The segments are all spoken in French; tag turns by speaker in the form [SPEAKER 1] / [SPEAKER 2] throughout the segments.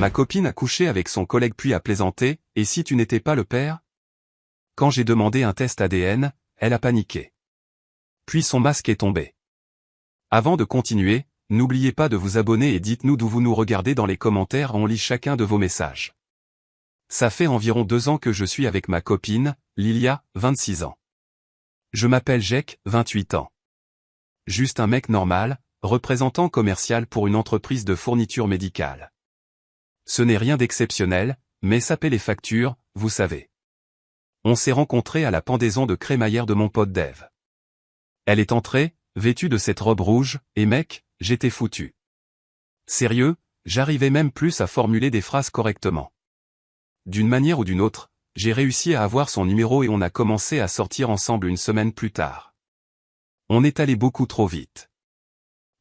[SPEAKER 1] Ma copine a couché avec son collègue puis a plaisanté, et si tu n'étais pas le père? Quand j'ai demandé un test ADN, elle a paniqué. Puis son masque est tombé. Avant de continuer, n'oubliez pas de vous abonner et dites-nous d'où vous nous regardez dans les commentaires, on lit chacun de vos messages. Ça fait environ 2 ans que je suis avec ma copine, Lilia, 26 ans. Je m'appelle Jake, 28 ans. Juste un mec normal, représentant commercial pour une entreprise de fourniture médicale. Ce n'est rien d'exceptionnel, mais ça paie les factures, vous savez. On s'est rencontrés à la pendaison de crémaillère de mon pote Dave. Elle est entrée, vêtue de cette robe rouge, et mec, j'étais foutu. Sérieux, j'arrivais même plus à formuler des phrases correctement. D'une manière ou d'une autre, j'ai réussi à avoir son numéro et on a commencé à sortir ensemble une semaine plus tard. On est allé beaucoup trop vite.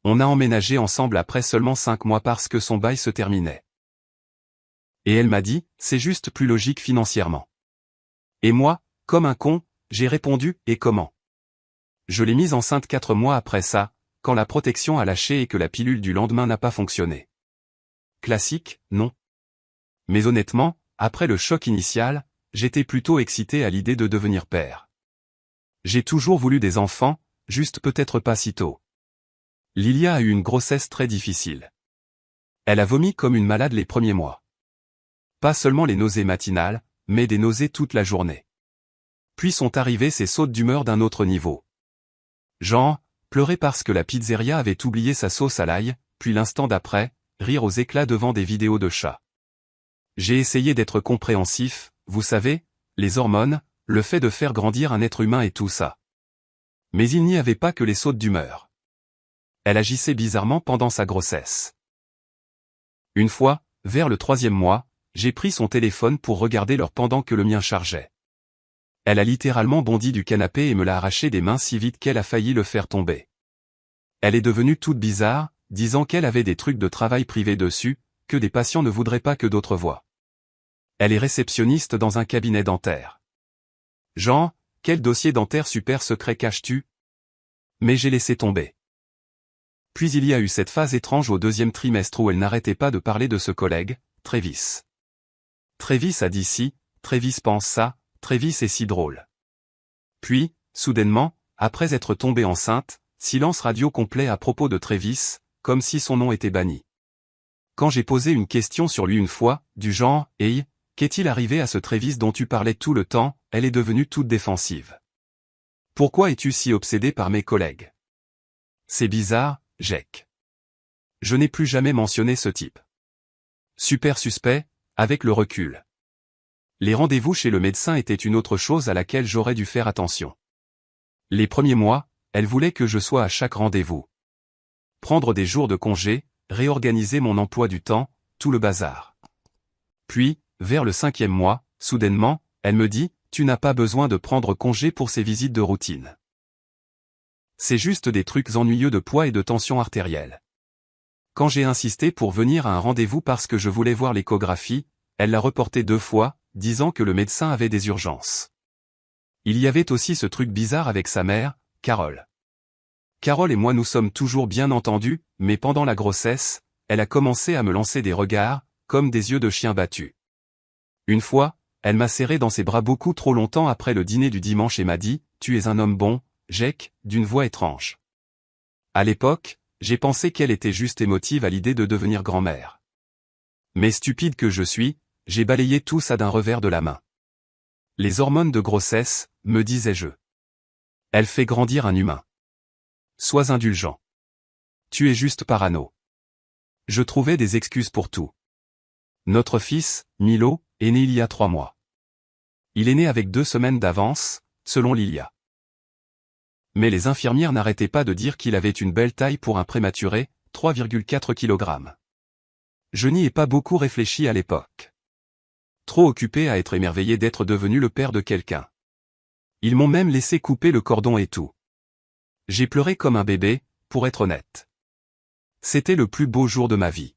[SPEAKER 1] On a emménagé ensemble après seulement 5 mois parce que son bail se terminait. Et elle m'a dit, c'est juste plus logique financièrement. Et moi, comme un con, j'ai répondu, et comment? Je l'ai mise enceinte 4 mois après ça, quand la protection a lâché et que la pilule du lendemain n'a pas fonctionné. Classique, non? Mais honnêtement, après le choc initial, j'étais plutôt excité à l'idée de devenir père. J'ai toujours voulu des enfants, juste peut-être pas si tôt. Lilia a eu une grossesse très difficile. Elle a vomi comme une malade les premiers mois. Pas seulement les nausées matinales, mais des nausées toute la journée. Puis sont arrivées ces sautes d'humeur d'un autre niveau. Genre, pleurer parce que la pizzeria avait oublié sa sauce à l'ail, puis l'instant d'après, rire aux éclats devant des vidéos de chats. J'ai essayé d'être compréhensif, vous savez, les hormones, le fait de faire grandir un être humain et tout ça. Mais il n'y avait pas que les sautes d'humeur. Elle agissait bizarrement pendant sa grossesse. Une fois, vers le 3e mois, j'ai pris son téléphone pour regarder l'heure pendant que le mien chargeait. Elle a littéralement bondi du canapé et me l'a arraché des mains si vite qu'elle a failli le faire tomber. Elle est devenue toute bizarre, disant qu'elle avait des trucs de travail privés dessus, que des patients ne voudraient pas que d'autres voient. Elle est réceptionniste dans un cabinet dentaire. Genre, quel dossier dentaire super secret caches-tu? Mais j'ai laissé tomber. Puis il y a eu cette phase étrange au 2e trimestre où elle n'arrêtait pas de parler de ce collègue, Travis. Travis a dit ci, Travis pense ça, Travis est si drôle. Puis, soudainement, après être tombée enceinte, silence radio complet à propos de Travis, comme si son nom était banni. Quand j'ai posé une question sur lui une fois, du genre, « Hey, qu'est-il arrivé à ce Travis dont tu parlais tout le temps ?» elle est devenue toute défensive. « Pourquoi es-tu si obsédé par mes collègues ?» C'est bizarre, Jake. Je n'ai plus jamais mentionné ce type. Super suspect, avec le recul. Les rendez-vous chez le médecin étaient une autre chose à laquelle j'aurais dû faire attention. Les premiers mois, elle voulait que je sois à chaque rendez-vous. Prendre des jours de congé, réorganiser mon emploi du temps, tout le bazar. Puis, vers le 5e mois, soudainement, elle me dit, tu n'as pas besoin de prendre congé pour ces visites de routine. C'est juste des trucs ennuyeux de poids et de tension artérielle. Quand j'ai insisté pour venir à un rendez-vous parce que je voulais voir l'échographie, elle l'a reporté 2 fois, disant que le médecin avait des urgences. Il y avait aussi ce truc bizarre avec sa mère, Carole. Carole et moi nous sommes toujours bien entendus, mais pendant la grossesse, elle a commencé à me lancer des regards, comme des yeux de chien battu. Une fois, elle m'a serré dans ses bras beaucoup trop longtemps après le dîner du dimanche et m'a dit, « Tu es un homme bon, Jake », d'une voix étrange. À l'époque, j'ai pensé qu'elle était juste émotive à l'idée de devenir grand-mère. Mais stupide que je suis, j'ai balayé tout ça d'un revers de la main. Les hormones de grossesse, me disais-je. Elle fait grandir un humain. Sois indulgent. Tu es juste parano. Je trouvais des excuses pour tout. Notre fils, Milo, est né il y a 3 mois. Il est né avec 2 semaines d'avance, selon Lilia. Mais les infirmières n'arrêtaient pas de dire qu'il avait une belle taille pour un prématuré, 3,4 kg. Je n'y ai pas beaucoup réfléchi à l'époque. Trop occupé à être émerveillé d'être devenu le père de quelqu'un. Ils m'ont même laissé couper le cordon et tout. J'ai pleuré comme un bébé, pour être honnête. C'était le plus beau jour de ma vie.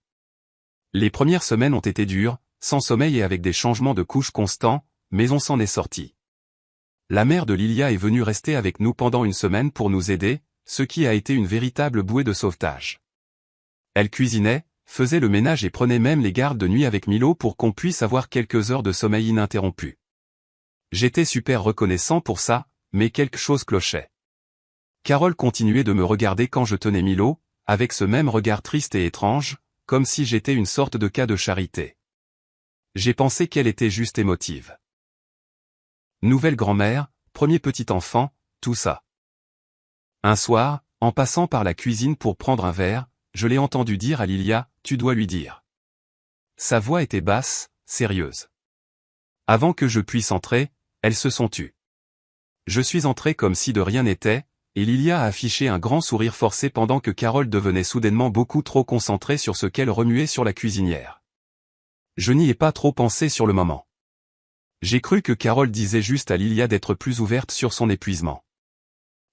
[SPEAKER 1] Les premières semaines ont été dures, sans sommeil et avec des changements de couches constants, mais on s'en est sorti. La mère de Lilia est venue rester avec nous pendant une semaine pour nous aider, ce qui a été une véritable bouée de sauvetage. Elle cuisinait, faisait le ménage et prenait même les gardes de nuit avec Milo pour qu'on puisse avoir quelques heures de sommeil ininterrompu. J'étais super reconnaissant pour ça, mais quelque chose clochait. Carole continuait de me regarder quand je tenais Milo, avec ce même regard triste et étrange, comme si j'étais une sorte de cas de charité. J'ai pensé qu'elle était juste émotive. Nouvelle grand-mère, premier petit enfant, tout ça. Un soir, en passant par la cuisine pour prendre un verre, je l'ai entendu dire à Lilia, « Tu dois lui dire. » Sa voix était basse, sérieuse. Avant que je puisse entrer, elles se sont tues. Je suis entré comme si de rien n'était, et Lilia a affiché un grand sourire forcé pendant que Carole devenait soudainement beaucoup trop concentrée sur ce qu'elle remuait sur la cuisinière. Je n'y ai pas trop pensé sur le moment. J'ai cru que Carole disait juste à Lilia d'être plus ouverte sur son épuisement.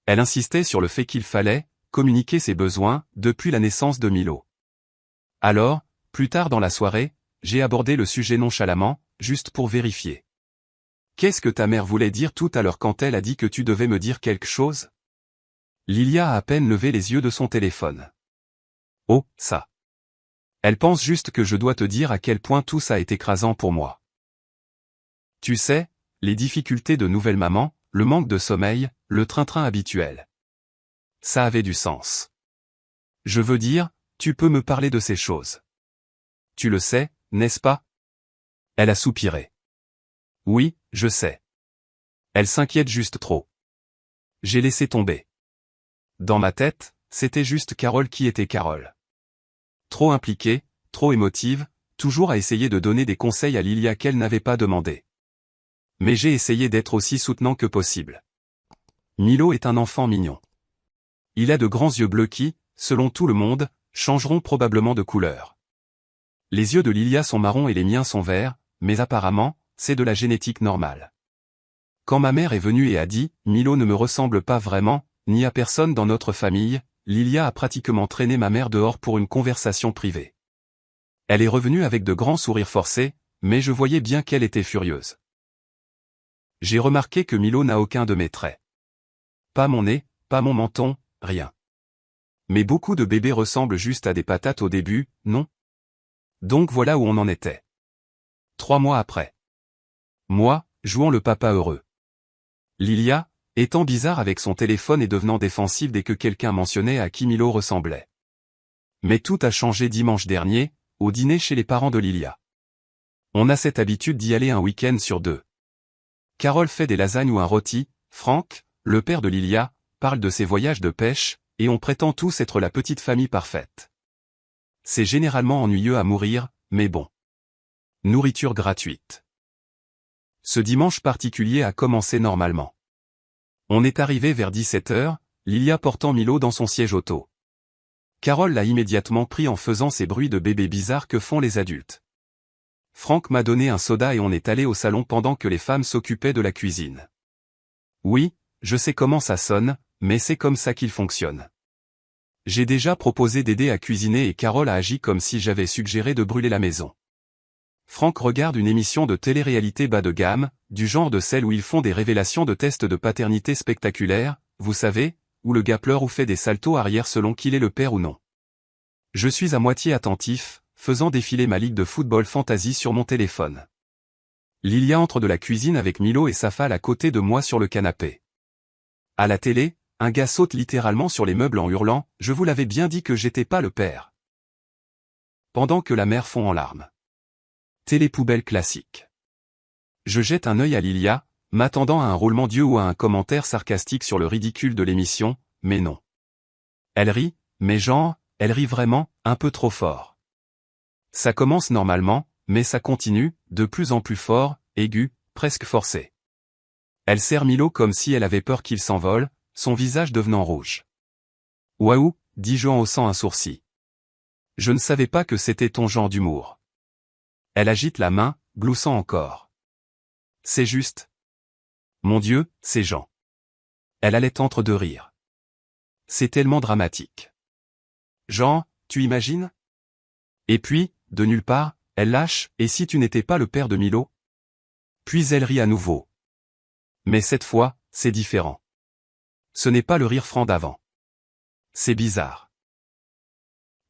[SPEAKER 1] Elle insistait sur le fait qu'il fallait communiquer ses besoins depuis la naissance de Milo. Alors, plus tard dans la soirée, j'ai abordé le sujet nonchalamment, juste pour vérifier. « Qu'est-ce que ta mère voulait dire tout à l'heure quand elle a dit que tu devais me dire quelque chose ?» Lilia a à peine levé les yeux de son téléphone. « Oh, ça. Elle pense juste que je dois te dire à quel point tout ça est écrasant pour moi. Tu sais, les difficultés de nouvelle maman, le manque de sommeil, le train-train habituel. Ça avait du sens. Je veux dire, tu peux me parler de ces choses. Tu le sais, n'est-ce pas ?» Elle a soupiré. « Oui, je sais. Elle s'inquiète juste trop. » J'ai laissé tomber. Dans ma tête, c'était juste Carole qui était Carole. Trop impliquée, trop émotive, toujours à essayer de donner des conseils à Lilia qu'elle n'avait pas demandé. Mais j'ai essayé d'être aussi soutenant que possible. Milo est un enfant mignon. Il a de grands yeux bleus qui, selon tout le monde, changeront probablement de couleur. Les yeux de Lilia sont marrons et les miens sont verts, mais apparemment, c'est de la génétique normale. Quand ma mère est venue et a dit « Milo ne me ressemble pas vraiment, ni à personne dans notre famille », Lilia a pratiquement traîné ma mère dehors pour une conversation privée. Elle est revenue avec de grands sourires forcés, mais je voyais bien qu'elle était furieuse. J'ai remarqué que Milo n'a aucun de mes traits. Pas mon nez, pas mon menton, rien. Mais beaucoup de bébés ressemblent juste à des patates au début, non? Donc voilà où on en était. 3 mois après. Moi, jouant le papa heureux. Lilia, étant bizarre avec son téléphone et devenant défensive dès que quelqu'un mentionnait à qui Milo ressemblait. Mais tout a changé dimanche dernier, au dîner chez les parents de Lilia. On a cette habitude d'y aller un week-end sur 2. Carole fait des lasagnes ou un rôti, Franck, le père de Lilia, parle de ses voyages de pêche, et on prétend tous être la petite famille parfaite. C'est généralement ennuyeux à mourir, mais bon. Nourriture gratuite. Ce dimanche particulier a commencé normalement. On est arrivé vers 17h, Lilia portant Milo dans son siège auto. Carole l'a immédiatement pris en faisant ces bruits de bébé bizarres que font les adultes. Franck m'a donné un soda et on est allé au salon pendant que les femmes s'occupaient de la cuisine. Oui, je sais comment ça sonne, mais c'est comme ça qu'il fonctionne. J'ai déjà proposé d'aider à cuisiner et Carole a agi comme si j'avais suggéré de brûler la maison. Franck regarde une émission de télé-réalité bas de gamme, du genre de celle où ils font des révélations de tests de paternité spectaculaires, vous savez, où le gars pleure ou fait des saltos arrière selon qu'il est le père ou non. Je suis à moitié attentif, faisant défiler ma ligue de football fantasy sur mon téléphone. Lilia entre de la cuisine avec Milo et Safal à côté de moi sur le canapé. À la télé, un gars saute littéralement sur les meubles en hurlant « Je vous l'avais bien dit que j'étais pas le père !» Pendant que la mère fond en larmes. Télé-poubelle classique. Je jette un œil à Lilia, m'attendant à un roulement d'yeux ou à un commentaire sarcastique sur le ridicule de l'émission, mais non. Elle rit, mais genre, elle rit vraiment, un peu trop fort. Ça commence normalement, mais ça continue, de plus en plus fort, aigu, presque forcé. Elle serre Milo comme si elle avait peur qu'il s'envole, son visage devenant rouge. « Waouh !» dis-je en haussant un sourcil. « Je ne savais pas que c'était ton genre d'humour. » Elle agite la main, gloussant encore. « C'est juste. Mon Dieu, ces gens. » Elle allait entre deux rires. C'est tellement dramatique. Genre, tu imagines? Et puis, de nulle part, elle lâche « Et si tu n'étais pas le père de Milo ?» Puis elle rit à nouveau. Mais cette fois, c'est différent. Ce n'est pas le rire franc d'avant. C'est bizarre.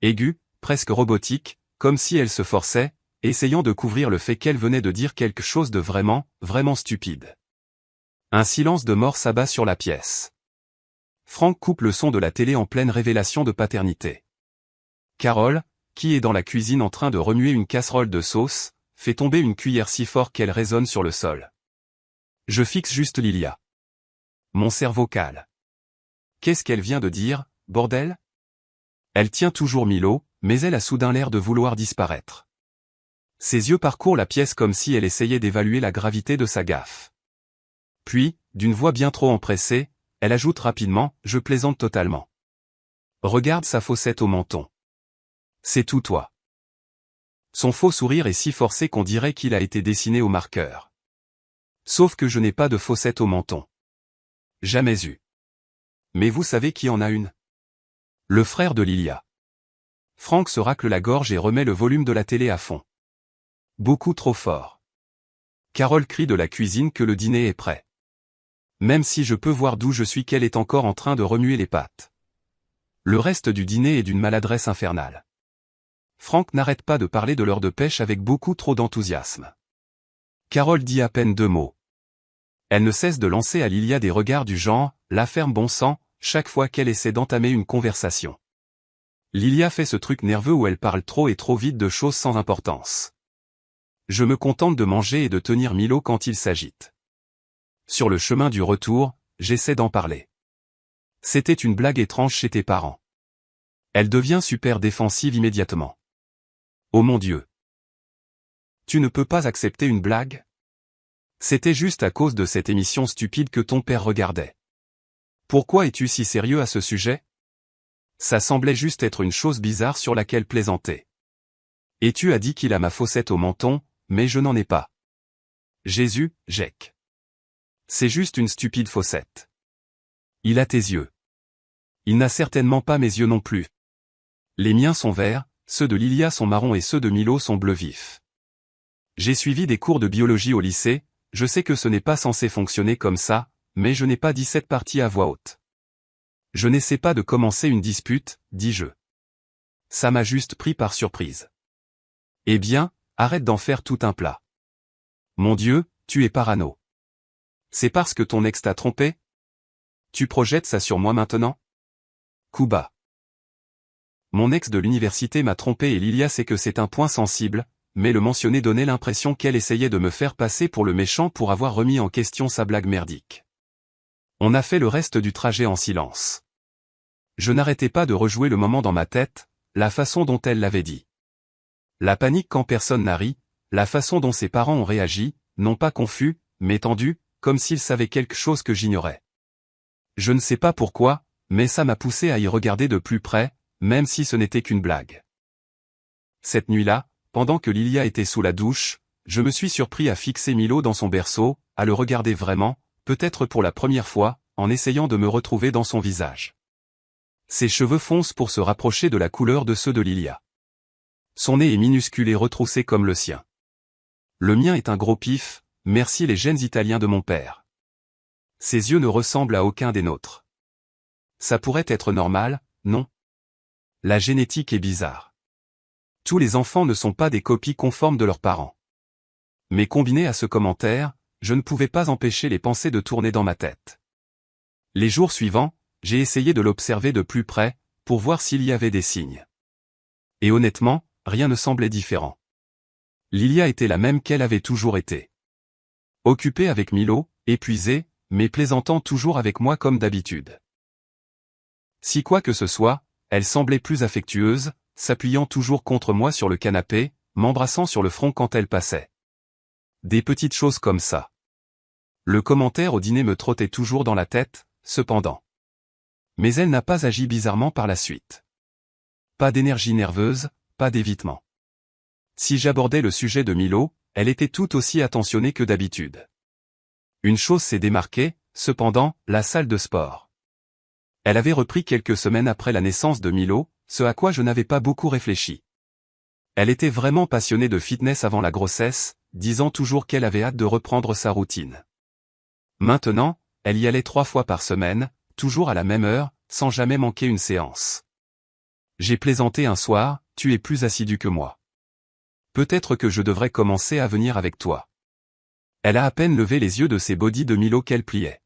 [SPEAKER 1] Aigu, presque robotique, comme si elle se forçait, essayant de couvrir le fait qu'elle venait de dire quelque chose de vraiment, vraiment stupide. Un silence de mort s'abat sur la pièce. Frank coupe le son de la télé en pleine révélation de paternité. Carole, qui est dans la cuisine en train de remuer une casserole de sauce, fait tomber une cuillère si fort qu'elle résonne sur le sol. Je fixe juste Lilia. Mon cerveau cale. Qu'est-ce qu'elle vient de dire, bordel? Elle tient toujours Milo, mais elle a soudain l'air de vouloir disparaître. Ses yeux parcourent la pièce comme si elle essayait d'évaluer la gravité de sa gaffe. Puis, d'une voix bien trop empressée, elle ajoute rapidement, je plaisante totalement. Regarde sa fossette au menton. C'est tout toi. Son faux sourire est si forcé qu'on dirait qu'il a été dessiné au marqueur. Sauf que je n'ai pas de fossette au menton. Jamais eu. Mais vous savez qui en a une? Le frère de Lilia. Frank se racle la gorge et remet le volume de la télé à fond. Beaucoup trop fort. Carole crie de la cuisine que le dîner est prêt. Même si je peux voir d'où je suis qu'elle est encore en train de remuer les pattes. Le reste du dîner est d'une maladresse infernale. Frank n'arrête pas de parler de l'heure de pêche avec beaucoup trop d'enthousiasme. Carole dit à peine 2 mots. Elle ne cesse de lancer à Lilia des regards du genre, la ferme bon sang, chaque fois qu'elle essaie d'entamer une conversation. Lilia fait ce truc nerveux où elle parle trop et trop vite de choses sans importance. Je me contente de manger et de tenir Milo quand il s'agite. Sur le chemin du retour, j'essaie d'en parler. C'était une blague étrange chez tes parents. Elle devient super défensive immédiatement. Oh mon Dieu. Tu ne peux pas accepter une blague? C'était juste à cause de cette émission stupide que ton père regardait. Pourquoi es-tu si sérieux à ce sujet? Ça semblait juste être une chose bizarre sur laquelle plaisanter. Et tu as dit qu'il a ma fossette au menton, mais je n'en ai pas. Jésus, Jec. C'est juste une stupide fossette. Il a tes yeux. Il n'a certainement pas mes yeux non plus. Les miens sont verts, ceux de Lilia sont marrons et ceux de Milo sont bleu vif. J'ai suivi des cours de biologie au lycée, je sais que ce n'est pas censé fonctionner comme ça, mais je n'ai pas dit cette partie à voix haute. Je n'essaie pas de commencer une dispute, dis-je. Ça m'a juste pris par surprise. Eh bien, arrête d'en faire tout un plat. Mon Dieu, tu es parano. C'est parce que ton ex t'a trompé? Tu projettes ça sur moi maintenant? Coup bas. Mon ex de l'université m'a trompé et Lilia sait que c'est un point sensible, mais le mentionner donnait l'impression qu'elle essayait de me faire passer pour le méchant pour avoir remis en question sa blague merdique. On a fait le reste du trajet en silence. Je n'arrêtais pas de rejouer le moment dans ma tête, la façon dont elle l'avait dit. La panique quand personne n'a ri, la façon dont ses parents ont réagi, non pas confus, mais tendus, comme s'ils savaient quelque chose que j'ignorais. Je ne sais pas pourquoi, mais ça m'a poussé à y regarder de plus près, même si ce n'était qu'une blague. Cette nuit-là, pendant que Lilia était sous la douche, je me suis surpris à fixer Milo dans son berceau, à le regarder vraiment, peut-être pour la première fois, en essayant de me retrouver dans son visage. Ses cheveux foncent pour se rapprocher de la couleur de ceux de Lilia. Son nez est minuscule et retroussé comme le sien. Le mien est un gros pif, merci les gènes italiens de mon père. Ses yeux ne ressemblent à aucun des nôtres. Ça pourrait être normal, non? La génétique est bizarre. Tous les enfants ne sont pas des copies conformes de leurs parents. Mais combiné à ce commentaire, je ne pouvais pas empêcher les pensées de tourner dans ma tête. Les jours suivants, j'ai essayé de l'observer de plus près, pour voir s'il y avait des signes. Et honnêtement, rien ne semblait différent. Lilia était la même qu'elle avait toujours été. Occupée avec Milo, épuisée, mais plaisantant toujours avec moi comme d'habitude. Si quoi que ce soit, elle semblait plus affectueuse, s'appuyant toujours contre moi sur le canapé, m'embrassant sur le front quand elle passait. Des petites choses comme ça. Le commentaire au dîner me trottait toujours dans la tête, cependant. Mais elle n'a pas agi bizarrement par la suite. Pas d'énergie nerveuse, pas d'évitement. Si j'abordais le sujet de Milo, elle était tout aussi attentionnée que d'habitude. Une chose s'est démarquée, cependant, la salle de sport. Elle avait repris quelques semaines après la naissance de Milo, ce à quoi je n'avais pas beaucoup réfléchi. Elle était vraiment passionnée de fitness avant la grossesse, disant toujours qu'elle avait hâte de reprendre sa routine. Maintenant, elle y allait 3 fois par semaine, toujours à la même heure, sans jamais manquer une séance. J'ai plaisanté un soir, tu es plus assidu que moi. Peut-être que je devrais commencer à venir avec toi. Elle a à peine levé les yeux de ses bodys de Milo qu'elle pliait.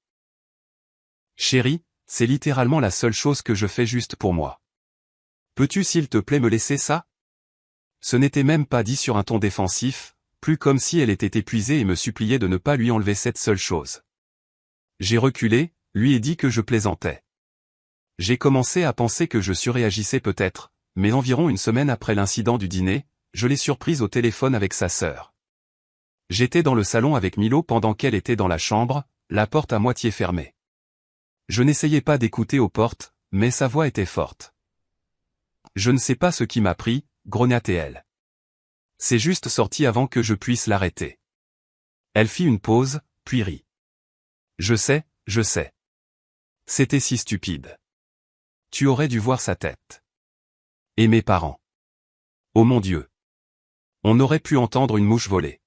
[SPEAKER 1] Chérie, c'est littéralement la seule chose que je fais juste pour moi. Peux-tu s'il te plaît me laisser ça? Ce n'était même pas dit sur un ton défensif, plus comme si elle était épuisée et me suppliait de ne pas lui enlever cette seule chose. J'ai reculé, lui ai dit que je plaisantais. J'ai commencé à penser que je surréagissais peut-être, mais environ une semaine après l'incident du dîner, je l'ai surprise au téléphone avec sa sœur. J'étais dans le salon avec Milo pendant qu'elle était dans la chambre, la porte à moitié fermée. Je n'essayais pas d'écouter aux portes, mais sa voix était forte. Je ne sais pas ce qui m'a pris, grognatait-elle. C'est juste sorti avant que je puisse l'arrêter. Elle fit une pause, puis rit. Je sais, je sais. C'était si stupide. Tu aurais dû voir sa tête. Et mes parents. Oh mon Dieu. On aurait pu entendre une mouche voler.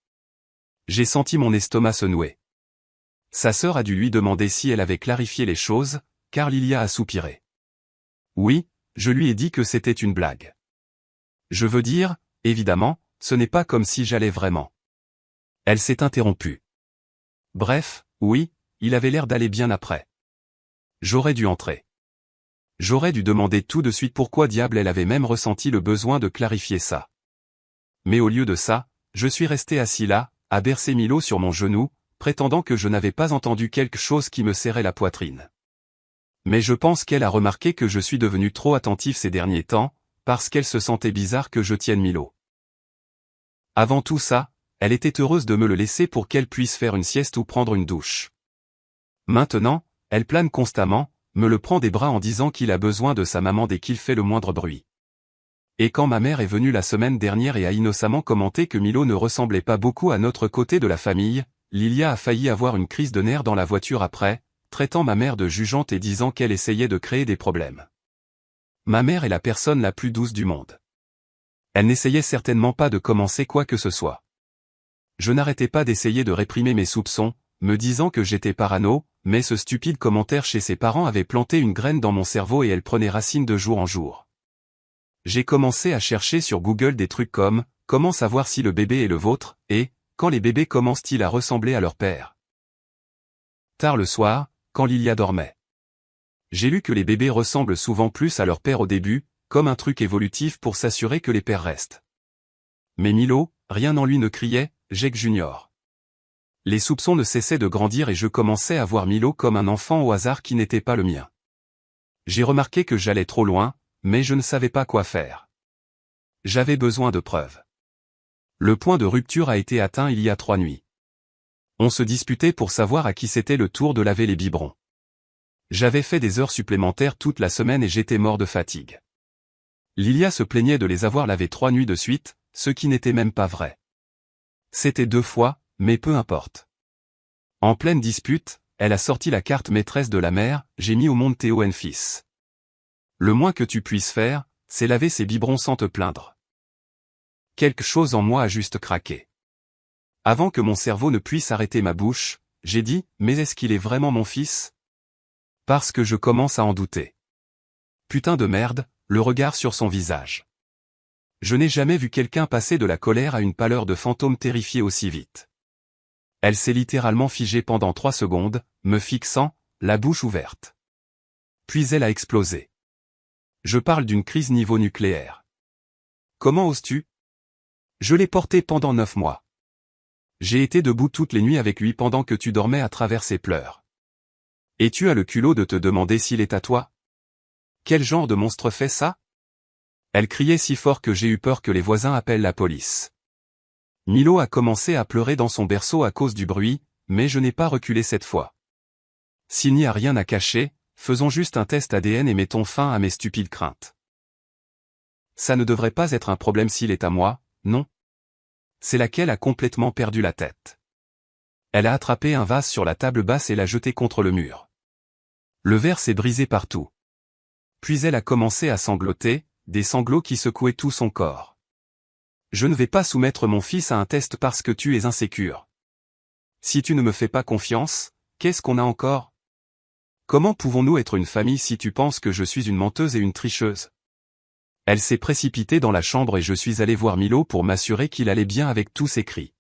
[SPEAKER 1] J'ai senti mon estomac se nouer. Sa sœur a dû lui demander si elle avait clarifié les choses, car Lilia a soupiré. Oui, je lui ai dit que c'était une blague. Je veux dire, évidemment, ce n'est pas comme si j'allais vraiment. Elle s'est interrompue. Bref, oui, il avait l'air d'aller bien après. J'aurais dû entrer. J'aurais dû demander tout de suite pourquoi diable elle avait même ressenti le besoin de clarifier ça. Mais au lieu de ça, je suis resté assis là, à bercer Milo sur mon genou, prétendant que je n'avais pas entendu quelque chose qui me serrait la poitrine. Mais je pense qu'elle a remarqué que je suis devenu trop attentif ces derniers temps, parce qu'elle se sentait bizarre que je tienne Milo. Avant tout ça, elle était heureuse de me le laisser pour qu'elle puisse faire une sieste ou prendre une douche. Maintenant, elle plane constamment, me le prend des bras en disant qu'il a besoin de sa maman dès qu'il fait le moindre bruit. Et quand ma mère est venue la semaine dernière et a innocemment commenté que Milo ne ressemblait pas beaucoup à notre côté de la famille, Lilia a failli avoir une crise de nerfs dans la voiture après, traitant ma mère de jugeante et disant qu'elle essayait de créer des problèmes. Ma mère est la personne la plus douce du monde. Elle n'essayait certainement pas de commencer quoi que ce soit. Je n'arrêtais pas d'essayer de réprimer mes soupçons, me disant que j'étais parano, mais ce stupide commentaire chez ses parents avait planté une graine dans mon cerveau et elle prenait racine de jour en jour. J'ai commencé à chercher sur Google des trucs comme « Comment savoir si le bébé est le vôtre ?» et « Quand les bébés commencent-ils à ressembler à leur père ?» Tard le soir, quand Lilia dormait. J'ai lu que les bébés ressemblent souvent plus à leur père au début, comme un truc évolutif pour s'assurer que les pères restent. Mais Milo, rien en lui ne criait « Jake Junior ». Les soupçons ne cessaient de grandir et je commençais à voir Milo comme un enfant au hasard qui n'était pas le mien. J'ai remarqué que j'allais trop loin, mais je ne savais pas quoi faire. J'avais besoin de preuves. Le point de rupture a été atteint il y a 3 nuits. On se disputait pour savoir à qui c'était le tour de laver les biberons. J'avais fait des heures supplémentaires toute la semaine et j'étais mort de fatigue. Lilia se plaignait de les avoir lavés 3 nuits de suite, ce qui n'était même pas vrai. C'était 2 fois, mais peu importe. En pleine dispute, elle a sorti la carte maîtresse de la mère, j'ai mis au monde Théo and fils. Le moins que tu puisses faire, c'est laver ces biberons sans te plaindre. Quelque chose en moi a juste craqué. Avant que mon cerveau ne puisse arrêter ma bouche, j'ai dit, mais est-ce qu'il est vraiment mon fils? Parce que je commence à en douter. Putain de merde, le regard sur son visage. Je n'ai jamais vu quelqu'un passer de la colère à une pâleur de fantôme terrifié aussi vite. Elle s'est littéralement figée pendant 3 secondes, me fixant, la bouche ouverte. Puis elle a explosé. Je parle d'une crise niveau nucléaire. Comment oses-tu? Je l'ai porté pendant 9 mois. J'ai été debout toutes les nuits avec lui pendant que tu dormais à travers ses pleurs. Et tu as le culot de te demander s'il est à toi? Quel genre de monstre fait ça? Elle criait si fort que j'ai eu peur que les voisins appellent la police. Milo a commencé à pleurer dans son berceau à cause du bruit, mais je n'ai pas reculé cette fois. S'il n'y a rien à cacher, faisons juste un test ADN et mettons fin à mes stupides craintes. Ça ne devrait pas être un problème s'il est à moi, non? C'est laquelle a complètement perdu la tête. Elle a attrapé un vase sur la table basse et l'a jeté contre le mur. Le verre s'est brisé partout. Puis elle a commencé à sangloter, des sanglots qui secouaient tout son corps. Je ne vais pas soumettre mon fils à un test parce que tu es insécure. Si tu ne me fais pas confiance, qu'est-ce qu'on a encore? Comment pouvons-nous être une famille si tu penses que je suis une menteuse et une tricheuse? Elle s'est précipitée dans la chambre et je suis allé voir Milo pour m'assurer qu'il allait bien avec tous ses cris.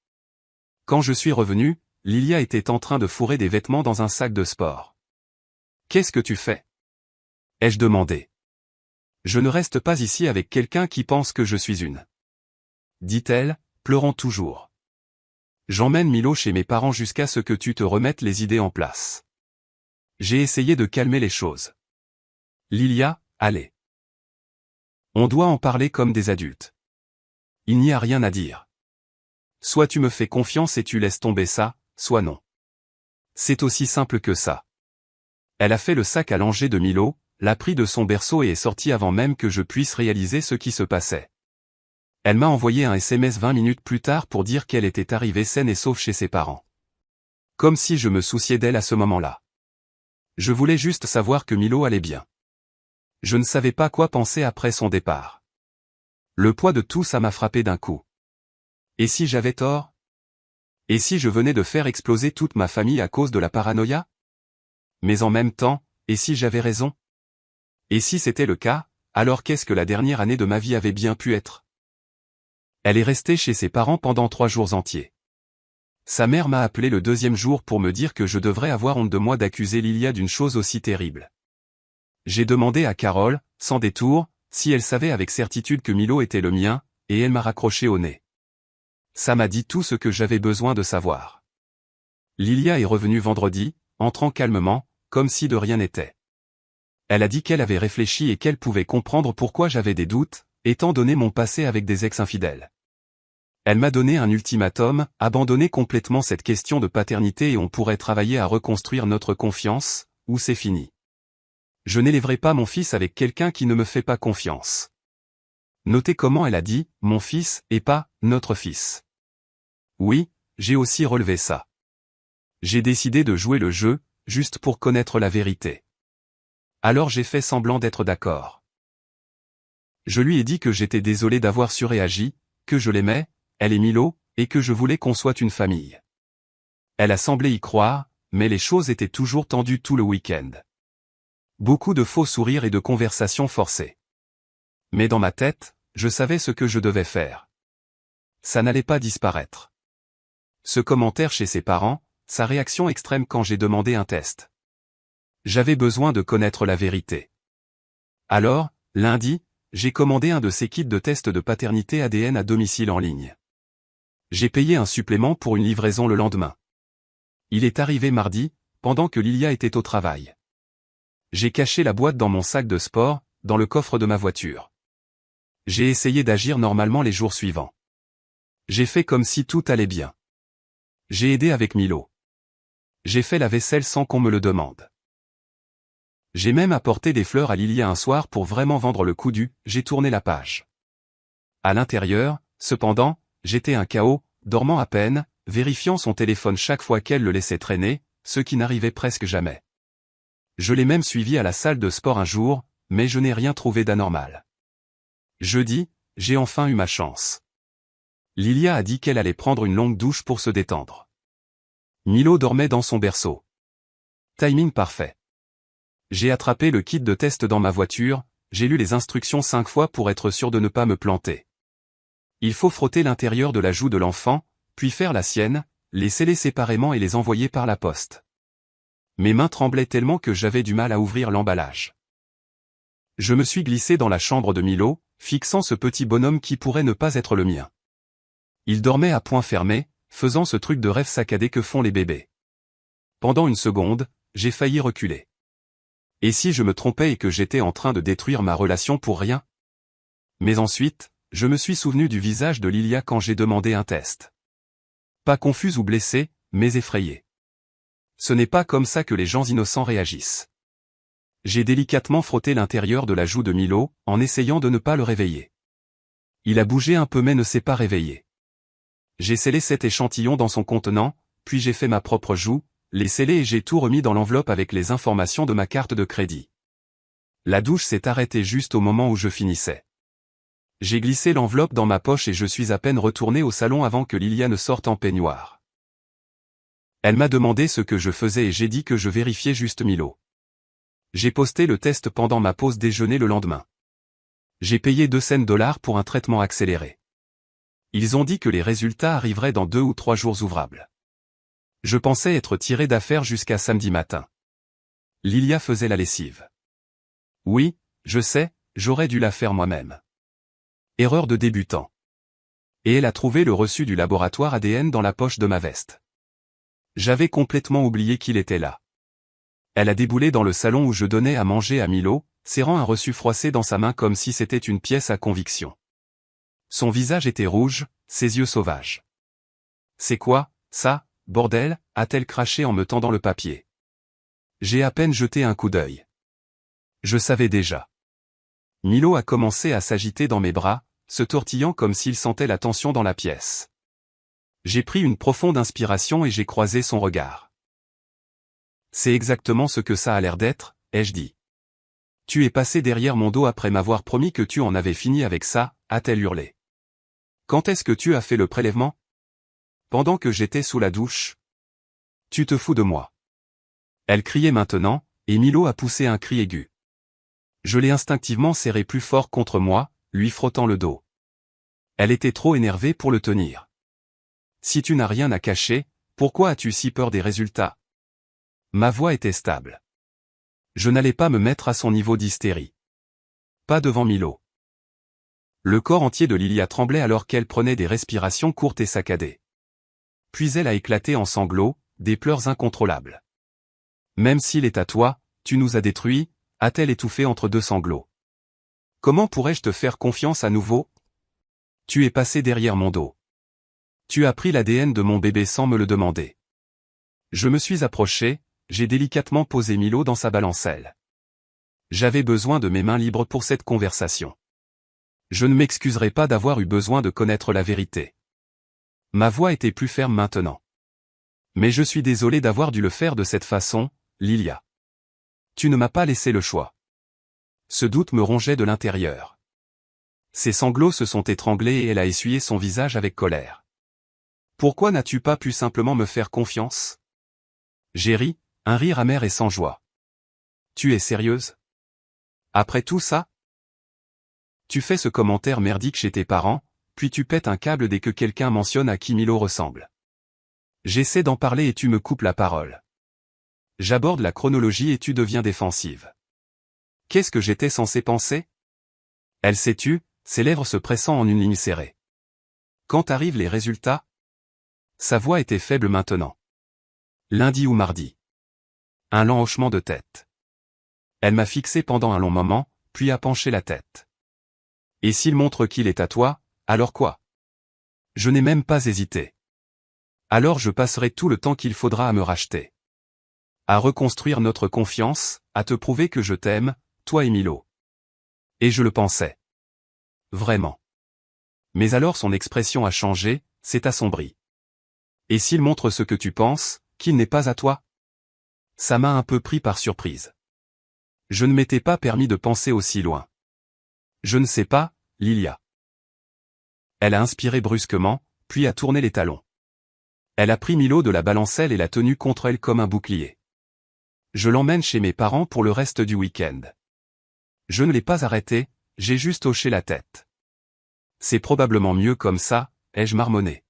[SPEAKER 1] Quand je suis revenu, Lilia était en train de fourrer des vêtements dans un sac de sport. « Qu'est-ce que tu fais ?» ai-je demandé. « Je ne reste pas ici avec quelqu'un qui pense que je suis une. » dit-elle, pleurant toujours. « J'emmène Milo chez mes parents jusqu'à ce que tu te remettes les idées en place. » J'ai essayé de calmer les choses. « Lilia, allez. On doit en parler comme des adultes. Il n'y a rien à dire. Soit tu me fais confiance et tu laisses tomber ça, soit non. C'est aussi simple que ça. » Elle a fait le sac à langer de Milo, l'a pris de son berceau et est sortie avant même que je puisse réaliser ce qui se passait. Elle m'a envoyé un SMS 20 minutes plus tard pour dire qu'elle était arrivée saine et sauve chez ses parents. Comme si je me souciais d'elle à ce moment-là. Je voulais juste savoir que Milo allait bien. Je ne savais pas quoi penser après son départ. Le poids de tout ça m'a frappé d'un coup. Et si j'avais tort? Et si je venais de faire exploser toute ma famille à cause de la paranoïa? Mais en même temps, et si j'avais raison? Et si c'était le cas, alors qu'est-ce que la dernière année de ma vie avait bien pu être? Elle est restée chez ses parents pendant 3 jours entiers. Sa mère m'a appelé le 2e jour pour me dire que je devrais avoir honte de moi d'accuser Lilia d'une chose aussi terrible. J'ai demandé à Carole, sans détour, si elle savait avec certitude que Milo était le mien, et elle m'a raccroché au nez. Ça m'a dit tout ce que j'avais besoin de savoir. Lilia est revenue vendredi, entrant calmement, comme si de rien n'était. Elle a dit qu'elle avait réfléchi et qu'elle pouvait comprendre pourquoi j'avais des doutes, étant donné mon passé avec des ex-infidèles. Elle m'a donné un ultimatum, abandonner complètement cette question de paternité et on pourrait travailler à reconstruire notre confiance, ou c'est fini. Je n'élèverai pas mon fils avec quelqu'un qui ne me fait pas confiance. Notez comment elle a dit « mon fils » et pas « notre fils ». Oui, j'ai aussi relevé ça. J'ai décidé de jouer le jeu, juste pour connaître la vérité. Alors j'ai fait semblant d'être d'accord. Je lui ai dit que j'étais désolé d'avoir surréagi, que je l'aimais, elle et Milo, et que je voulais qu'on soit une famille. Elle a semblé y croire, mais les choses étaient toujours tendues tout le week-end. Beaucoup de faux sourires et de conversations forcées. Mais dans ma tête, je savais ce que je devais faire. Ça n'allait pas disparaître. Ce commentaire chez ses parents, sa réaction extrême quand j'ai demandé un test. J'avais besoin de connaître la vérité. Alors, lundi, j'ai commandé un de ces kits de test de paternité ADN à domicile en ligne. J'ai payé un supplément pour une livraison le lendemain. Il est arrivé mardi, pendant que Lilia était au travail. J'ai caché la boîte dans mon sac de sport, dans le coffre de ma voiture. J'ai essayé d'agir normalement les jours suivants. J'ai fait comme si tout allait bien. J'ai aidé avec Milo. J'ai fait la vaisselle sans qu'on me le demande. J'ai même apporté des fleurs à Lilia un soir pour vraiment vendre le coup du « j'ai tourné la page ». À l'intérieur, cependant, j'étais un chaos, dormant à peine, vérifiant son téléphone chaque fois qu'elle le laissait traîner, ce qui n'arrivait presque jamais. Je l'ai même suivi à la salle de sport un jour, mais je n'ai rien trouvé d'anormal. Jeudi, j'ai enfin eu ma chance. Lilia a dit qu'elle allait prendre une longue douche pour se détendre. Milo dormait dans son berceau. Timing parfait. J'ai attrapé le kit de test dans ma voiture, j'ai lu les instructions 5 fois pour être sûr de ne pas me planter. Il faut frotter l'intérieur de la joue de l'enfant, puis faire la sienne, les sceller séparément et les envoyer par la poste. Mes mains tremblaient tellement que j'avais du mal à ouvrir l'emballage. Je me suis glissé dans la chambre de Milo, fixant ce petit bonhomme qui pourrait ne pas être le mien. Il dormait à poings fermés, faisant ce truc de rêve saccadé que font les bébés. Pendant une seconde, j'ai failli reculer. Et si je me trompais et que j'étais en train de détruire ma relation pour rien? Mais ensuite, je me suis souvenu du visage de Lilia quand j'ai demandé un test. Pas confuse ou blessée, mais effrayée. Ce n'est pas comme ça que les gens innocents réagissent. J'ai délicatement frotté l'intérieur de la joue de Milo, en essayant de ne pas le réveiller. Il a bougé un peu mais ne s'est pas réveillé. J'ai scellé cet échantillon dans son contenant, puis j'ai fait ma propre joue, l'ai scellé et j'ai tout remis dans l'enveloppe avec les informations de ma carte de crédit. La douche s'est arrêtée juste au moment où je finissais. J'ai glissé l'enveloppe dans ma poche et je suis à peine retourné au salon avant que Lilia ne sorte en peignoir. Elle m'a demandé ce que je faisais et j'ai dit que je vérifiais juste Milo. J'ai posté le test pendant ma pause déjeuner le lendemain. J'ai payé 200 $ pour un traitement accéléré. Ils ont dit que les résultats arriveraient dans 2 ou 3 jours ouvrables. Je pensais être tiré d'affaire jusqu'à samedi matin. Lilia faisait la lessive. Oui, je sais, j'aurais dû la faire moi-même. Erreur de débutant. Et elle a trouvé le reçu du laboratoire ADN dans la poche de ma veste. J'avais complètement oublié qu'il était là. Elle a déboulé dans le salon où je donnais à manger à Milo, serrant un reçu froissé dans sa main comme si c'était une pièce à conviction. Son visage était rouge, ses yeux sauvages. « C'est quoi, ça, bordel ?» a-t-elle craché en me tendant le papier. J'ai à peine jeté un coup d'œil. Je savais déjà. Milo a commencé à s'agiter dans mes bras, se tortillant comme s'il sentait la tension dans la pièce. J'ai pris une profonde inspiration et j'ai croisé son regard. C'est exactement ce que ça a l'air d'être, ai-je dit. Tu es passé derrière mon dos après m'avoir promis que tu en avais fini avec ça, a-t-elle hurlé. Quand est-ce que tu as fait le prélèvement? Pendant que j'étais sous la douche. Tu te fous de moi. Elle criait maintenant, et Milo a poussé un cri aigu. Je l'ai instinctivement serré plus fort contre moi, lui frottant le dos. Elle était trop énervée pour le tenir. Si tu n'as rien à cacher, pourquoi as-tu si peur des résultats? Ma voix était stable. Je n'allais pas me mettre à son niveau d'hystérie. Pas devant Milo. Le corps entier de Lilia tremblait alors qu'elle prenait des respirations courtes et saccadées. Puis elle a éclaté en sanglots, des pleurs incontrôlables. Même s'il est à toi, tu nous as détruits, a-t-elle étouffé entre 2 sanglots. Comment pourrais-je te faire confiance à nouveau? Tu es passé derrière mon dos. Tu as pris l'ADN de mon bébé sans me le demander. Je me suis approché, j'ai délicatement posé Milo dans sa balancelle. J'avais besoin de mes mains libres pour cette conversation. Je ne m'excuserai pas d'avoir eu besoin de connaître la vérité. Ma voix était plus ferme maintenant. Mais je suis désolé d'avoir dû le faire de cette façon, Lilia. Tu ne m'as pas laissé le choix. Ce doute me rongeait de l'intérieur. Ses sanglots se sont étranglés et elle a essuyé son visage avec colère. Pourquoi n'as-tu pas pu simplement me faire confiance? J'ai ri, un rire amer et sans joie. Tu es sérieuse? Après tout ça? Tu fais ce commentaire merdique chez tes parents, puis tu pètes un câble dès que quelqu'un mentionne à qui Milo ressemble. J'essaie d'en parler et tu me coupes la parole. J'aborde la chronologie et tu deviens défensive. Qu'est-ce que j'étais censé penser? Elle s'est tue, ses lèvres se pressant en une ligne serrée. Quand arrivent les résultats? Sa voix était faible maintenant. Lundi ou mardi. Un lent hochement de tête. Elle m'a fixé pendant un long moment, puis a penché la tête. Et s'il montre qu'il est à toi, alors quoi? Je n'ai même pas hésité. Alors je passerai tout le temps qu'il faudra à me racheter. À reconstruire notre confiance, à te prouver que je t'aime, toi et Milo. Et je le pensais. Vraiment. Mais alors son expression a changé, s'est assombrie. Et s'il montre ce que tu penses, qu'il n'est pas à toi? Ça m'a un peu pris par surprise. Je ne m'étais pas permis de penser aussi loin. Je ne sais pas, Lilia. Elle a inspiré brusquement, puis a tourné les talons. Elle a pris Milo de la balancelle et l'a tenu contre elle comme un bouclier. Je l'emmène chez mes parents pour le reste du week-end. Je ne l'ai pas arrêté, j'ai juste hoché la tête. C'est probablement mieux comme ça, ai-je marmonné.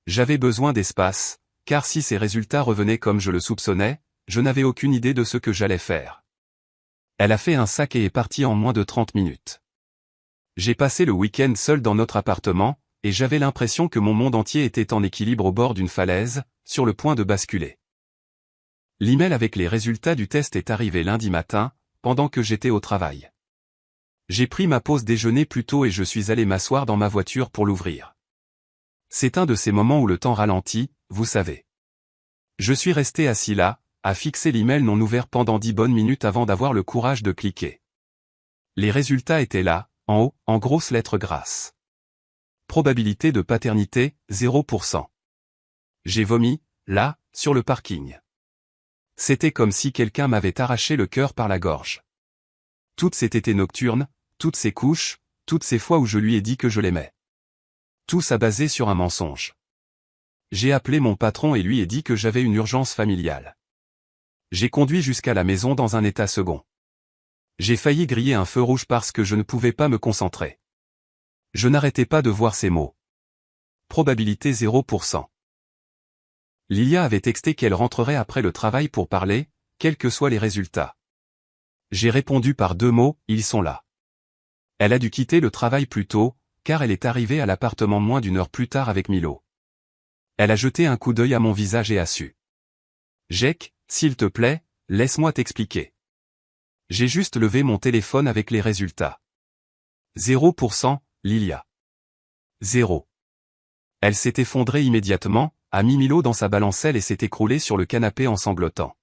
[SPEAKER 1] J'avais besoin d'espace, car si ces résultats revenaient comme je le soupçonnais, je n'avais aucune idée de ce que j'allais faire. Elle a fait un sac et est partie en moins de 30 minutes. J'ai passé le week-end seul dans notre appartement, et j'avais l'impression que mon monde entier était en équilibre au bord d'une falaise, sur le point de basculer. L'email avec les résultats du test est arrivé lundi matin, pendant que j'étais au travail. J'ai pris ma pause déjeuner plus tôt et je suis allé m'asseoir dans ma voiture pour l'ouvrir. C'est un de ces moments où le temps ralentit, vous savez. Je suis resté assis là, à fixer l'email non ouvert pendant 10 bonnes minutes avant d'avoir le courage de cliquer. Les résultats étaient là, en haut, en grosses lettres grasses. Probabilité de paternité, 0%. J'ai vomi, là, sur le parking. C'était comme si quelqu'un m'avait arraché le cœur par la gorge. Toutes ces tétées nocturnes, toutes ces couches, toutes ces fois où je lui ai dit que je l'aimais. Tout ça basé sur un mensonge. J'ai appelé mon patron et lui ai dit que j'avais une urgence familiale. J'ai conduit jusqu'à la maison dans un état second. J'ai failli griller un feu rouge parce que je ne pouvais pas me concentrer. Je n'arrêtais pas de voir ces mots. Probabilité 0%. Lilia avait texté qu'elle rentrerait après le travail pour parler, quels que soient les résultats. J'ai répondu par 2 mots, ils sont là. Elle a dû quitter le travail plus tôt, car elle est arrivée à l'appartement moins d'1 heure plus tard avec Milo. Elle a jeté un coup d'œil à mon visage et a su. Jake, s'il te plaît, laisse-moi t'expliquer. J'ai juste levé mon téléphone avec les résultats. 0%, Lilia. 0. Elle s'est effondrée immédiatement, a mis Milo dans sa balancelle et s'est écroulée sur le canapé en sanglotant.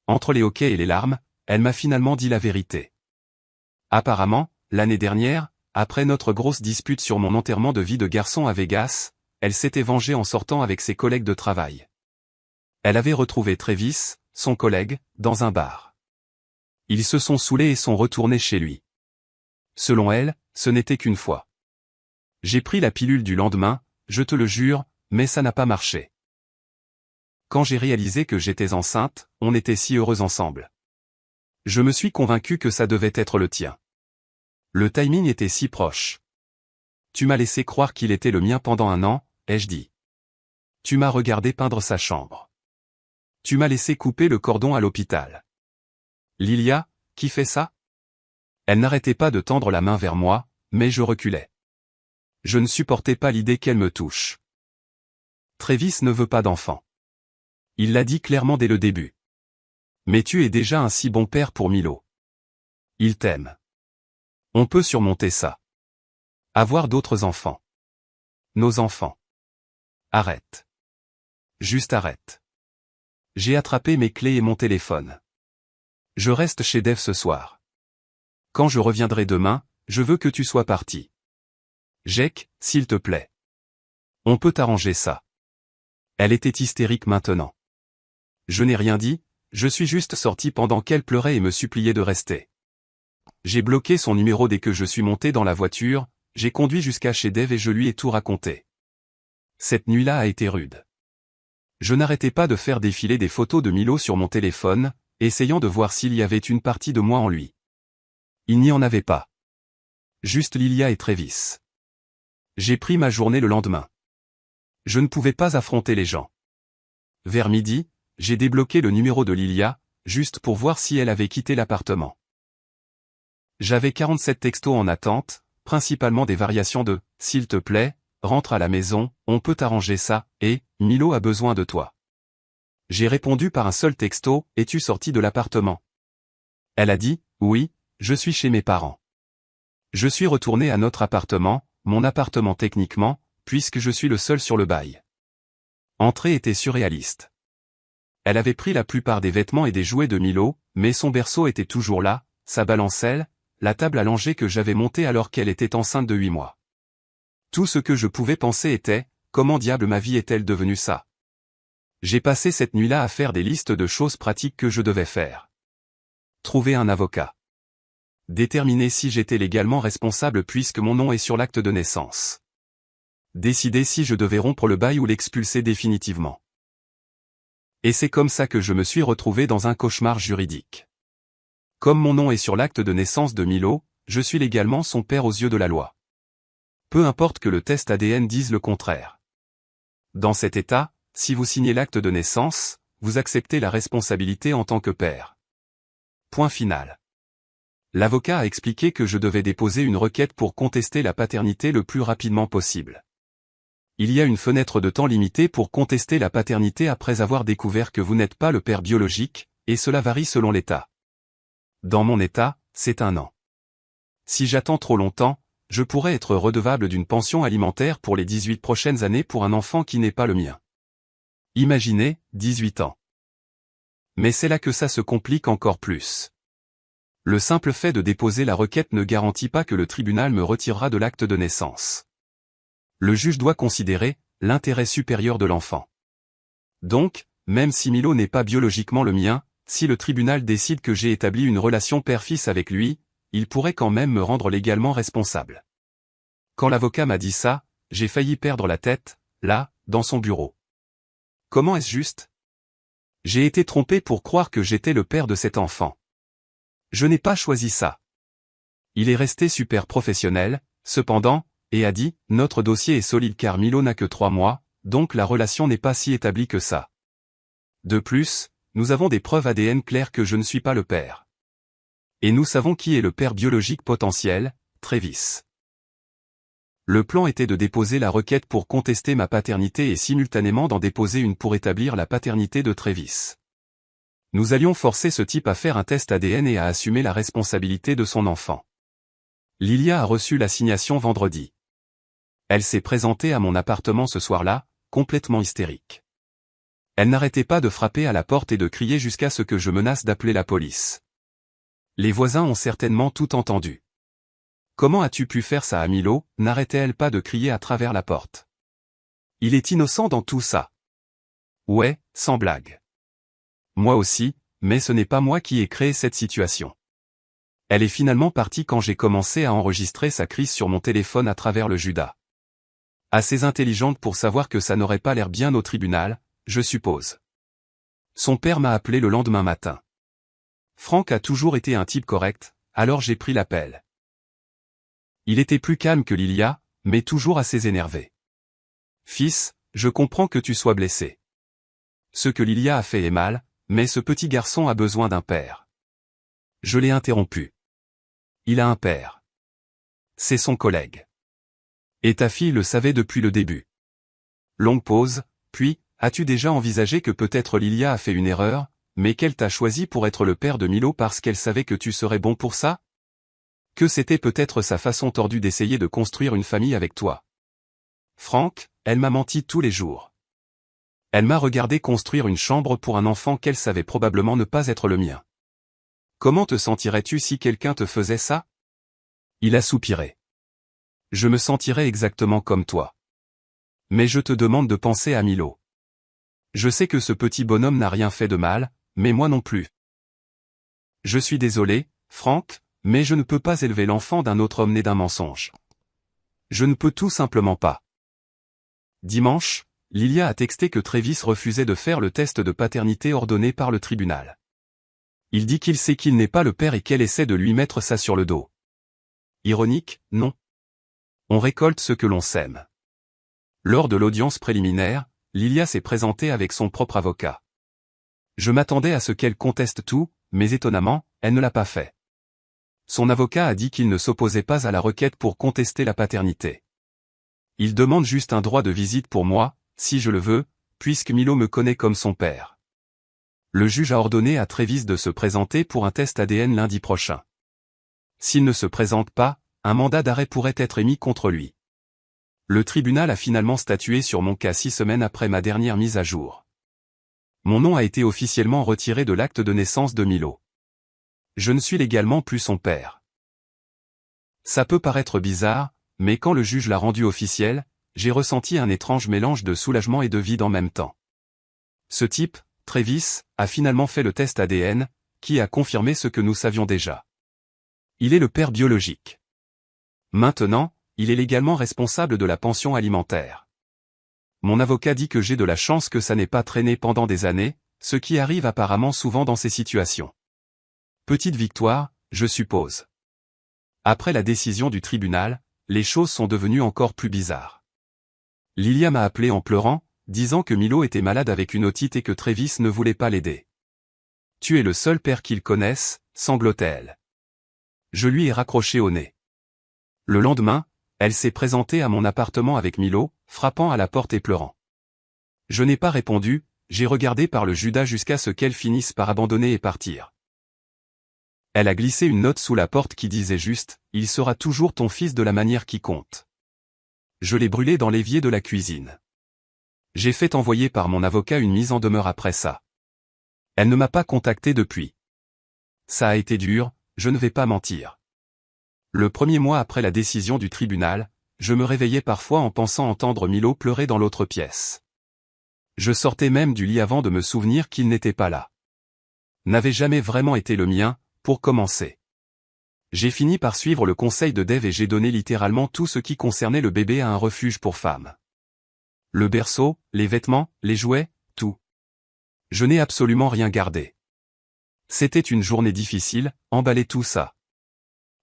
[SPEAKER 1] Entre les hoquets et les larmes, elle m'a finalement dit la vérité. Apparemment, l'année dernière, après notre grosse dispute sur mon enterrement de vie de garçon à Vegas, elle s'était vengée en sortant avec ses collègues de travail. Elle avait retrouvé Travis, son collègue, dans un bar. Ils se sont saoulés et sont retournés chez lui. Selon elle, ce n'était qu'une fois. J'ai pris la pilule du lendemain, je te le jure, mais ça n'a pas marché. Quand j'ai réalisé que j'étais enceinte, on était si heureux ensemble. Je me suis convaincu que ça devait être le tien. Le timing était si proche. Tu m'as laissé croire qu'il était le mien pendant 1 an, ai-je dit. Tu m'as regardé peindre sa chambre. Tu m'as laissé couper le cordon à l'hôpital. Lilia, qui fait ça? Elle n'arrêtait pas de tendre la main vers moi, mais je reculais. Je ne supportais pas l'idée qu'elle me touche. Travis ne veut pas d'enfant. Il l'a dit clairement dès le début. Mais tu es déjà un si bon père pour Milo. Il t'aime. On peut surmonter ça. Avoir d'autres enfants. Nos enfants. Arrête. Juste arrête. J'ai attrapé mes clés et mon téléphone. Je reste chez Dave ce soir. Quand je reviendrai demain, je veux que tu sois parti. Jake, s'il te plaît. On peut arranger ça. Elle était hystérique maintenant. Je n'ai rien dit, je suis juste sorti pendant qu'elle pleurait et me suppliait de rester. J'ai bloqué son numéro dès que je suis monté dans la voiture, j'ai conduit jusqu'à chez Dave et je lui ai tout raconté. Cette nuit-là a été rude. Je n'arrêtais pas de faire défiler des photos de Milo sur mon téléphone, essayant de voir s'il y avait une partie de moi en lui. Il n'y en avait pas. Juste Lilia et Travis. J'ai pris ma journée le lendemain. Je ne pouvais pas affronter les gens. Vers midi, j'ai débloqué le numéro de Lilia, juste pour voir si elle avait quitté l'appartement. J'avais 47 textos en attente, principalement des variations de « S'il te plaît, rentre à la maison, on peut arranger ça » et « Milo a besoin de toi ». J'ai répondu par un seul texto « Es-tu sorti de l'appartement » Elle a dit « Oui, je suis chez mes parents ». Je suis retourné à notre appartement, mon appartement techniquement, puisque je suis le seul sur le bail. Entrée était surréaliste. Elle avait pris la plupart des vêtements et des jouets de Milo, mais son berceau était toujours là, sa balancelle, la table allongée que j'avais montée alors qu'elle était enceinte de 8 mois. Tout ce que je pouvais penser était, comment diable ma vie est-elle devenue ça? J'ai passé cette nuit-là à faire des listes de choses pratiques que je devais faire. Trouver un avocat. Déterminer si j'étais légalement responsable puisque mon nom est sur l'acte de naissance. Décider si je devais rompre le bail ou l'expulser définitivement. Et c'est comme ça que je me suis retrouvé dans un cauchemar juridique. Comme mon nom est sur l'acte de naissance de Milo, je suis légalement son père aux yeux de la loi. Peu importe que le test ADN dise le contraire. Dans cet état, si vous signez l'acte de naissance, vous acceptez la responsabilité en tant que père. Point final. L'avocat a expliqué que je devais déposer une requête pour contester la paternité le plus rapidement possible. Il y a une fenêtre de temps limitée pour contester la paternité après avoir découvert que vous n'êtes pas le père biologique, et cela varie selon l'État. Dans mon État, c'est 1 an. Si j'attends trop longtemps, je pourrais être redevable d'une pension alimentaire pour les 18 prochaines années pour un enfant qui n'est pas le mien. Imaginez, 18 ans. Mais c'est là que ça se complique encore plus. Le simple fait de déposer la requête ne garantit pas que le tribunal me retirera de l'acte de naissance. Le juge doit considérer l'intérêt supérieur de l'enfant. Donc, même si Milo n'est pas biologiquement le mien, si le tribunal décide que j'ai établi une relation père-fils avec lui, il pourrait quand même me rendre légalement responsable. Quand l'avocat m'a dit ça, j'ai failli perdre la tête, là, dans son bureau. Comment est-ce juste? J'ai été trompé pour croire que j'étais le père de cet enfant. Je n'ai pas choisi ça. Il est resté super professionnel, cependant, et a dit, notre dossier est solide car Milo n'a que 3 mois, donc la relation n'est pas si établie que ça. De plus, nous avons des preuves ADN claires que je ne suis pas le père. Et nous savons qui est le père biologique potentiel, Travis. Le plan était de déposer la requête pour contester ma paternité et simultanément d'en déposer une pour établir la paternité de Travis. Nous allions forcer ce type à faire un test ADN et à assumer la responsabilité de son enfant. Lilia a reçu l'assignation vendredi. Elle s'est présentée à mon appartement ce soir-là, complètement hystérique. Elle n'arrêtait pas de frapper à la porte et de crier jusqu'à ce que je menace d'appeler la police. Les voisins ont certainement tout entendu. Comment as-tu pu faire ça à Milo, n'arrêtait-elle pas de crier à travers la porte. Il est innocent dans tout ça. Ouais, sans blague. Moi aussi, mais ce n'est pas moi qui ai créé cette situation. Elle est finalement partie quand j'ai commencé à enregistrer sa crise sur mon téléphone à travers le Judas. Assez intelligente pour savoir que ça n'aurait pas l'air bien au tribunal, je suppose. Son père m'a appelé le lendemain matin. Frank a toujours été un type correct, alors j'ai pris l'appel. Il était plus calme que Lilia, mais toujours assez énervé. Fils, je comprends que tu sois blessé. Ce que Lilia a fait est mal, mais ce petit garçon a besoin d'un père. Je l'ai interrompu. Il a un père. C'est son collègue. Et ta fille le savait depuis le début. Longue pause, puis, as-tu déjà envisagé que peut-être Lilia a fait une erreur, mais qu'elle t'a choisi pour être le père de Milo parce qu'elle savait que tu serais bon pour ça? Que c'était peut-être sa façon tordue d'essayer de construire une famille avec toi. Frank, elle m'a menti tous les jours. Elle m'a regardé construire une chambre pour un enfant qu'elle savait probablement ne pas être le mien. Comment te sentirais-tu si quelqu'un te faisait ça? Il a soupiré. Je me sentirais exactement comme toi. Mais je te demande de penser à Milo. Je sais que ce petit bonhomme n'a rien fait de mal, mais moi non plus. Je suis désolé, Frank, mais je ne peux pas élever l'enfant d'un autre homme né d'un mensonge. Je ne peux tout simplement pas. Dimanche, Lilia a texté que Travis refusait de faire le test de paternité ordonné par le tribunal. Il dit qu'il sait qu'il n'est pas le père et qu'elle essaie de lui mettre ça sur le dos. Ironique, non? On récolte ce que l'on sème. Lors de l'audience préliminaire, Lilia s'est présentée avec son propre avocat. Je m'attendais à ce qu'elle conteste tout, mais étonnamment, elle ne l'a pas fait. Son avocat a dit qu'il ne s'opposait pas à la requête pour contester la paternité. Il demande juste un droit de visite pour moi, si je le veux, puisque Milo me connaît comme son père. Le juge a ordonné à Travis de se présenter pour un test ADN lundi prochain. S'il ne se présente pas, un mandat d'arrêt pourrait être émis contre lui. Le tribunal a finalement statué sur mon cas 6 semaines après ma dernière mise à jour. Mon nom a été officiellement retiré de l'acte de naissance de Milo. Je ne suis légalement plus son père. Ça peut paraître bizarre, mais quand le juge l'a rendu officiel, j'ai ressenti un étrange mélange de soulagement et de vide en même temps. Ce type, Travis, a finalement fait le test ADN, qui a confirmé ce que nous savions déjà. Il est le père biologique. Maintenant, il est légalement responsable de la pension alimentaire. Mon avocat dit que j'ai de la chance que ça n'ait pas traîné pendant des années, ce qui arrive apparemment souvent dans ces situations. Petite victoire, je suppose. Après la décision du tribunal, les choses sont devenues encore plus bizarres. Lilia m'a appelé en pleurant, disant que Milo était malade avec une otite et que Travis ne voulait pas l'aider. « Tu es le seul père qu'ils connaissent », sanglotait-elle. Je lui ai raccroché au nez. Le lendemain, elle s'est présentée à mon appartement avec Milo, frappant à la porte et pleurant. Je n'ai pas répondu, j'ai regardé par le Judas jusqu'à ce qu'elle finisse par abandonner et partir. Elle a glissé une note sous la porte qui disait juste « Il sera toujours ton fils de la manière qui compte ». Je l'ai brûlé dans l'évier de la cuisine. J'ai fait envoyer par mon avocat une mise en demeure après ça. Elle ne m'a pas contacté depuis. Ça a été dur, je ne vais pas mentir. Le premier mois après la décision du tribunal, je me réveillais parfois en pensant entendre Milo pleurer dans l'autre pièce. Je sortais même du lit avant de me souvenir qu'il n'était pas là. N'avait jamais vraiment été le mien, pour commencer. J'ai fini par suivre le conseil de Dave et j'ai donné littéralement tout ce qui concernait le bébé à un refuge pour femmes. Le berceau, les vêtements, les jouets, tout. Je n'ai absolument rien gardé. C'était une journée difficile, emballer tout ça.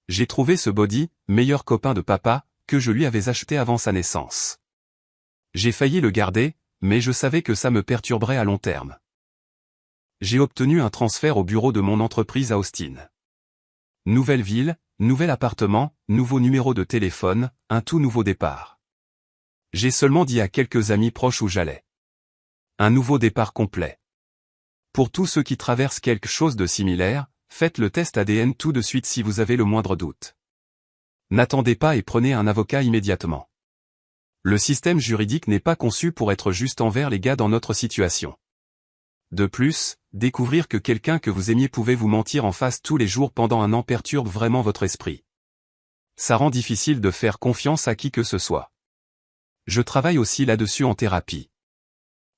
[SPEAKER 1] J'ai trouvé ce body, meilleur copain de papa, que je lui avais acheté avant sa naissance. J'ai failli le garder, mais je savais que ça me perturberait à long terme. J'ai obtenu un transfert au bureau de mon entreprise à Austin. Nouvelle ville, nouvel appartement, nouveau numéro de téléphone, un tout nouveau départ. J'ai seulement dit à quelques amis proches où j'allais. Un nouveau départ complet. Pour tous ceux qui traversent quelque chose de similaire, faites le test ADN tout de suite si vous avez le moindre doute. N'attendez pas et prenez un avocat immédiatement. Le système juridique n'est pas conçu pour être juste envers les gars dans notre situation. De plus, découvrir que quelqu'un que vous aimiez pouvait vous mentir en face tous les jours pendant un an perturbe vraiment votre esprit. Ça rend difficile de faire confiance à qui que ce soit. Je travaille aussi là-dessus en thérapie.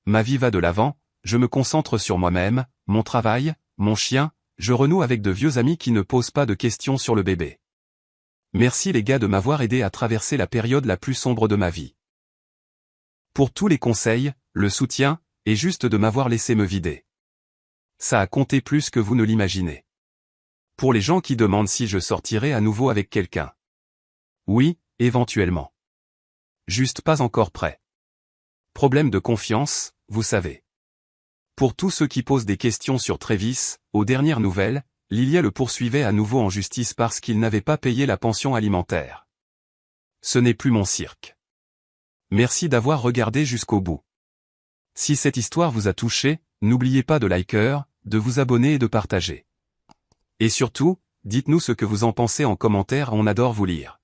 [SPEAKER 1] Ma vie va de l'avant, je me concentre sur moi-même, mon travail, mon chien, je renoue avec de vieux amis qui ne posent pas de questions sur le bébé. Merci les gars de m'avoir aidé à traverser la période la plus sombre de ma vie. Pour tous les conseils, le soutien, et juste de m'avoir laissé me vider. Ça a compté plus que vous ne l'imaginez. Pour les gens qui demandent si je sortirai à nouveau avec quelqu'un. Oui, éventuellement. Juste pas encore prêt. Problème de confiance, vous savez. Pour tous ceux qui posent des questions sur Travis, aux dernières nouvelles, Lilia le poursuivait à nouveau en justice parce qu'il n'avait pas payé la pension alimentaire. Ce n'est plus mon cirque. Merci d'avoir regardé jusqu'au bout. Si cette histoire vous a touché, n'oubliez pas de liker, de vous abonner et de partager. Et surtout, dites-nous ce que vous en pensez en commentaire, on adore vous lire.